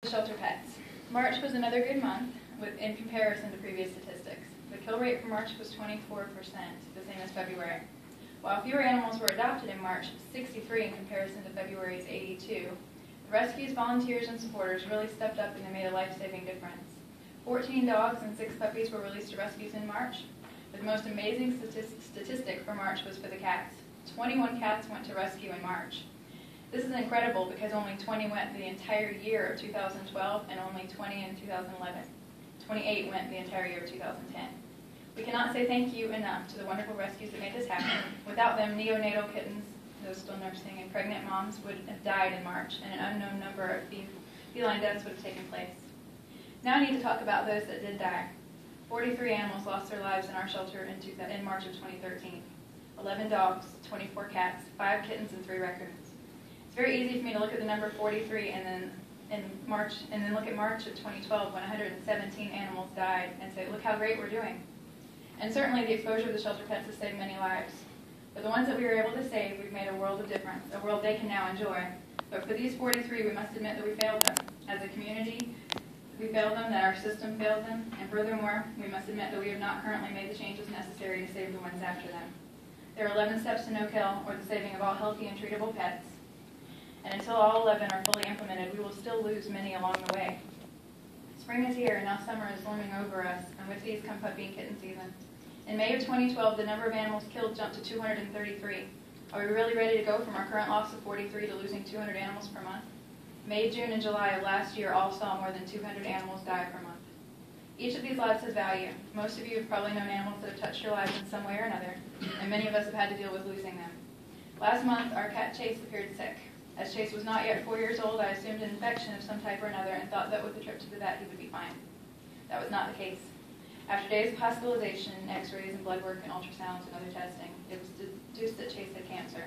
Shelter pets. March was another good month in comparison to previous statistics. The kill rate for March was 24%, the same as February. While fewer animals were adopted in March, 63 in comparison to February's 82, the rescues, volunteers, and supporters really stepped up and they made a life-saving difference. 14 dogs and 6 puppies were released to rescues in March. But the most amazing statistic for March was for the cats. 21 cats went to rescue in March. This is incredible because only 20 went the entire year of 2012 and only 20 in 2011. 28 went the entire year of 2010. We cannot say thank you enough to the wonderful rescues that made this happen. Without them, neonatal kittens, those still nursing, and pregnant moms would have died in March, and an unknown number of feline deaths would have taken place. Now I need to talk about those that did die. 43 animals lost their lives in our shelter in March of 2013. 11 dogs, 24 cats, 5 kittens, and 3 raccoons. It's very easy for me to look at the number 43 and then look at March of 2012 when 117 animals died and say, look how great we're doing. And certainly the exposure of the shelter pets has saved many lives. But the ones that we were able to save, we've made a world of difference, a world they can now enjoy. But for these 43, we must admit that we failed them. As a community, we failed them, that our system failed them, and furthermore, we must admit that we have not currently made the changes necessary to save the ones after them. There are 11 steps to no-kill, or the saving of all healthy and treatable pets. And until all 11 are fully implemented, we will still lose many along the way. Spring is here, and now summer is looming over us, and with these come puppy and kitten season. In May of 2012, the number of animals killed jumped to 233. Are we really ready to go from our current loss of 43 to losing 200 animals per month? May, June, and July of last year all saw more than 200 animals die per month. Each of these lives has value. Most of you have probably known animals that have touched your lives in some way or another, and many of us have had to deal with losing them. Last month, our cat Chase appeared sick. As Chase was not yet 4 years old, I assumed an infection of some type or another and thought that with the trip to the vet he would be fine. That was not the case. After days of hospitalization, x-rays and blood work and ultrasounds and other testing, it was deduced that Chase had cancer.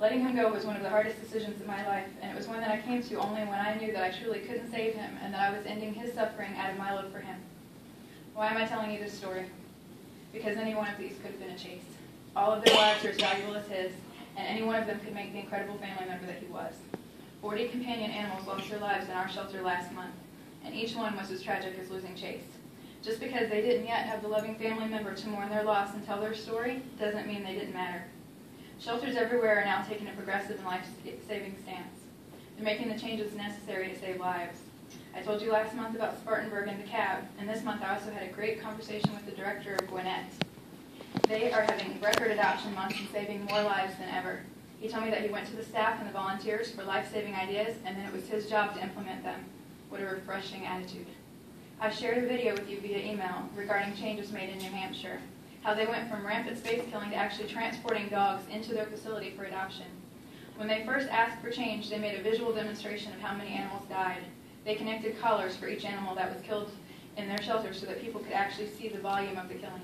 Letting him go was one of the hardest decisions in my life, and it was one that I came to only when I knew that I truly couldn't save him and that I was ending his suffering out of my love for him. Why am I telling you this story? Because any one of these could have been a Chase. All of their lives are as valuable as his, and any one of them could make the incredible family member that he was. 40 companion animals lost their lives in our shelter last month, and each one was as tragic as losing Chase. Just because they didn't yet have the loving family member to mourn their loss and tell their story doesn't mean they didn't matter. Shelters everywhere are now taking a progressive and life-saving stance. They're making the changes necessary to save lives. I told you last month about Spartanburg and the cab, and this month I also had a great conversation with the director of Gwinnett. They are having record adoption months and saving more lives than ever. He told me that he went to the staff and the volunteers for life-saving ideas, and then it was his job to implement them. What a refreshing attitude. I shared a video with you via email regarding changes made in New Hampshire, how they went from rampant space killing to actually transporting dogs into their facility for adoption. When they first asked for change, they made a visual demonstration of how many animals died. They connected collars for each animal that was killed in their shelter so that people could actually see the volume of the killing.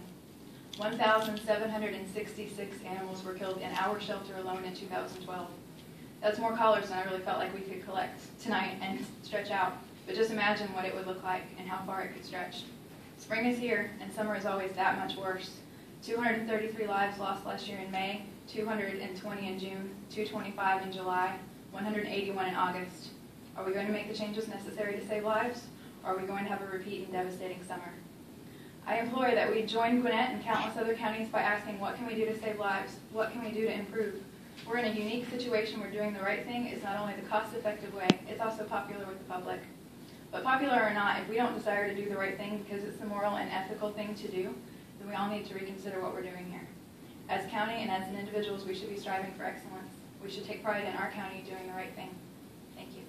1,766 animals were killed in our shelter alone in 2012. That's more collars than I really felt like we could collect tonight and stretch out. But just imagine what it would look like and how far it could stretch. Spring is here, and summer is always that much worse. 233 lives lost last year in May, 220 in June, 225 in July, 181 in August. Are we going to make the changes necessary to save lives, or are we going to have a repeat and devastating summer? I implore that we join Gwinnett and countless other counties by asking, what can we do to save lives? What can we do to improve? We're in a unique situation where doing the right thing is not only the cost-effective way, it's also popular with the public. But popular or not, if we don't desire to do the right thing because it's the moral and ethical thing to do, then we all need to reconsider what we're doing here. As county and as individuals, we should be striving for excellence. We should take pride in our county doing the right thing. Thank you.